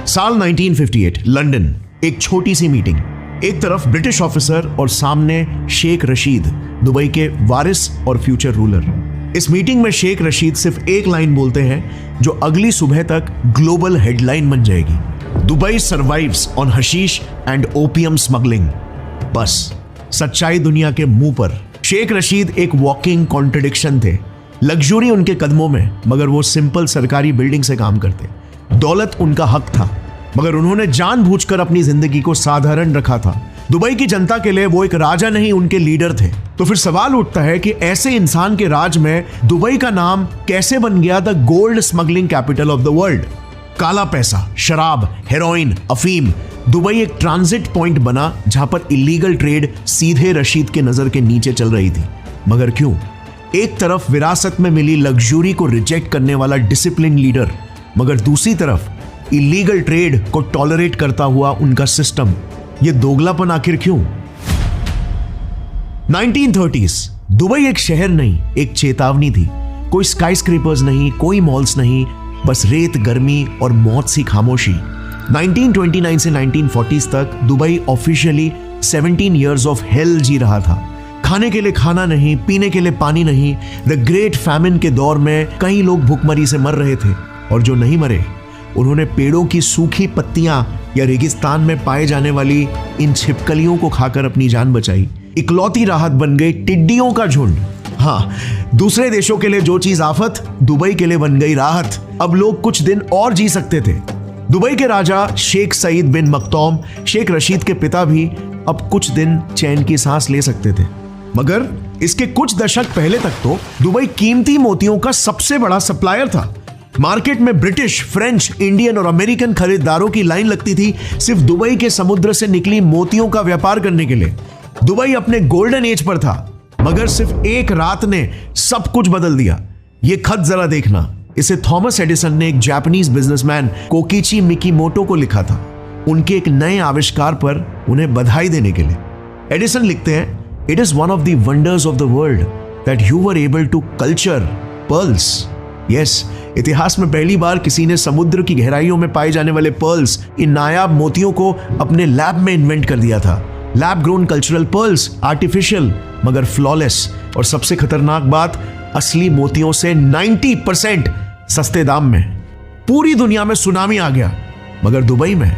साल 1958, लंदन। एक छोटी सी मीटिंग, एक तरफ ब्रिटिश ऑफिसर और सामने शेख रशीद, दुबई के वारिस और फ्यूचर रूलर। इस मीटिंग में शेख रशीद सिर्फ एक लाइन बोलते हैं जो अगली सुबह तक ग्लोबल हेडलाइन बन जाएगी, Dubai survives on hashish and opium smuggling. बस सच्चाई दुनिया के मुंह पर। शेख रशीद एक वॉकिंग कॉन्ट्रडिक्शन थे। लग्जरी उनके कदमों में, मगर वो सिंपल सरकारी बिल्डिंग से काम करते। दौलत उनका हक था, मगर उन्होंने जानबूझकर अपनी जिंदगी को साधारण रखा था। दुबई की जनता के लिए वो एक राजा नहीं, उनके लीडर थे। तो फिर सवाल उठता है कि ऐसे इंसान के राज में दुबई का नाम कैसे बन गया the gold smuggling capital of the world. काला पैसा, शराब, हेरोइन, अफीम। दुबई एक ट्रांजिट पॉइंट बना जहां पर इलीगल ट्रेड सीधे रशीद के नजर के नीचे चल रही थी। मगर क्यों? एक तरफ विरासत में मिली लग्जरी को रिजेक्ट करने वाला डिसिप्लिन लीडर, मगर दूसरी तरफ इलीगल ट्रेड को टॉलरेट करता हुआ उनका सिस्टम। ये दोगलापन आखिर क्यों? 1930s, दुबई एक शहर नहीं, एक चेतावनी थी। कोई स्काईस्क्रेपर्स नहीं, कोई मॉल्स नहीं, बस रेत, गर्मी और मौत सी खामोशी। 1929 से 1940s तक Dubai officially 17 years of hell जी रहा था। खाने के लिए खाना नहीं, पीने के लिए पानी नहीं। द ग्रेट फैमिन के दौर में कई लोग भूखमरी से मर रहे थे, और जो नहीं मरे उन्होंने पेड़ों की सूखी पत्तियां या रेगिस्तान में पाए जाने वाली इन छिपकलियों को खाकर अपनी जान बचाई। इकलौती राहत बन गई टिड्डियों का झुंड। हाँ, दूसरे देशों के लिए जो चीज आफत, दुबई के लिए बन गई राहत। अब लोग कुछ दिन और जी सकते थे। दुबई के राजा शेख सईद बिन मक्तौम, शेख रशीद के पिता भी अब कुछ दिन चैन की सांस ले सकते थे। मगर इसके कुछ दशक पहले तक तो दुबई कीमती मोतियों का सबसे बड़ा सप्लायर था। मार्केट में ब्रिटिश, फ्रेंच, इंडियन और अमेरिकन खरीदारों की लाइन लगती थी सिर्फ दुबई के समुद्र से निकली मोतियों का व्यापार करने के लिए। दुबई अपने गोल्डन एज पर था, मगर सिर्फ एक रात ने सब कुछ बदल दिया। ये खत जरा देखना। इसे थॉमस एडिसन ने एक जापानीज बिजनेसमैन कोकिची मिकीमोटो को लिखा था, उनके एक नए आविष्कार पर उन्हें बधाई देने के लिए। एडिसन लिखते हैं, it is one of the wonders of the world that you were able to culture pearls. Yes, इतिहास में पहली बार किसी ने समुद्र की गहराइयों में पाए जाने वाले पर्ल्स, इन नायाब मोतियों को अपने लैब में इन्वेंट कर दिया था। Lab grown cultural pearls, artificial मगर फ्लॉलेस, और सबसे खतरनाक बात, असली मोतियों से 90% सस्ते दाम में। पूरी दुनिया में सुनामी आ गया, मगर दुबई में